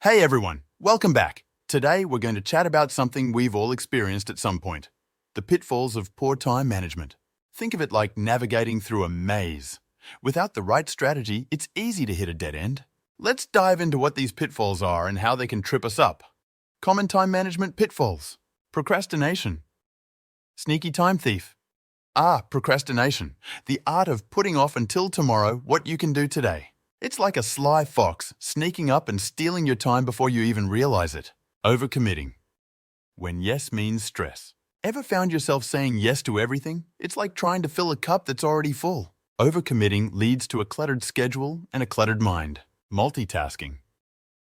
Hey everyone, welcome back. Today we're going to chat about something we've all experienced at some point, the pitfalls of poor time management. Think of it like navigating through a maze. Without the right strategy, it's easy to hit a dead end. Let's dive into what these pitfalls are and how they can trip us up. Common time management pitfalls. Procrastination. Sneaky time thief. Procrastination. The art of putting off until tomorrow what you can do today. It's like a sly fox, sneaking up and stealing your time before you even realize it. Overcommitting. When yes means stress. Ever found yourself saying yes to everything? It's like trying to fill a cup that's already full. Overcommitting leads to a cluttered schedule and a cluttered mind. Multitasking.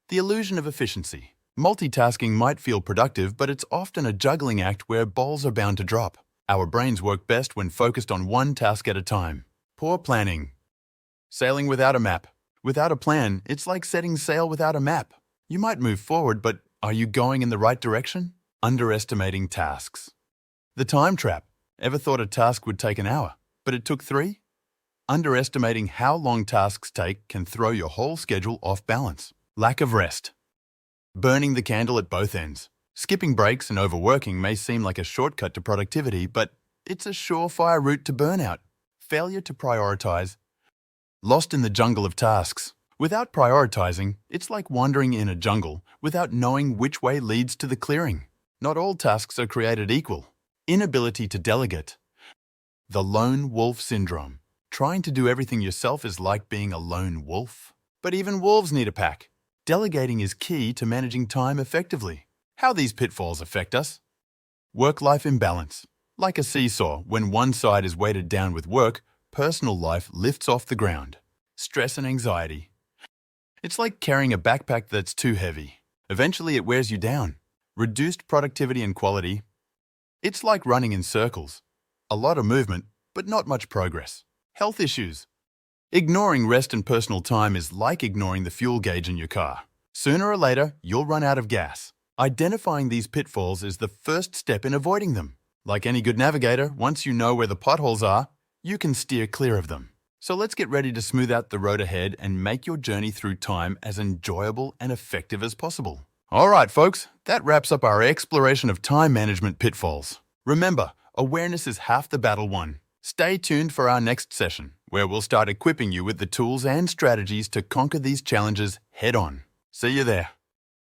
The illusion of efficiency. Multitasking might feel productive, but it's often a juggling act where balls are bound to drop. Our brains work best when focused on one task at a time. Poor planning. Sailing without a map. Without a plan, it's like setting sail without a map. You might move forward, but are you going in the right direction? Underestimating tasks. The time trap. Ever thought a task would take an hour, but it took 3? Underestimating how long tasks take can throw your whole schedule off balance. Lack of rest. Burning the candle at both ends. Skipping breaks and overworking may seem like a shortcut to productivity, but it's a surefire route to burnout. Failure to prioritize. Lost in the jungle of tasks. Without prioritizing, it's like wandering in a jungle without knowing which way leads to the clearing. Not all tasks are created equal. Inability to delegate. The lone wolf syndrome. Trying to do everything yourself is like being a lone wolf. But even wolves need a pack. Delegating is key to managing time effectively. How these pitfalls affect us? Work-life imbalance. Like a seesaw, when one side is weighted down with work, personal life lifts off the ground. Stress and anxiety. It's like carrying a backpack that's too heavy. Eventually it wears you down. Reduced productivity and quality. It's like running in circles. A lot of movement, but not much progress. Health issues. Ignoring rest and personal time is like ignoring the fuel gauge in your car. Sooner or later, you'll run out of gas. Identifying these pitfalls is the first step in avoiding them. Like any good navigator, once you know where the potholes are, you can steer clear of them. So let's get ready to smooth out the road ahead and make your journey through time as enjoyable and effective as possible. All right, folks, that wraps up our exploration of time management pitfalls. Remember, awareness is half the battle won. Stay tuned for our next session, where we'll start equipping you with the tools and strategies to conquer these challenges head on. See you there.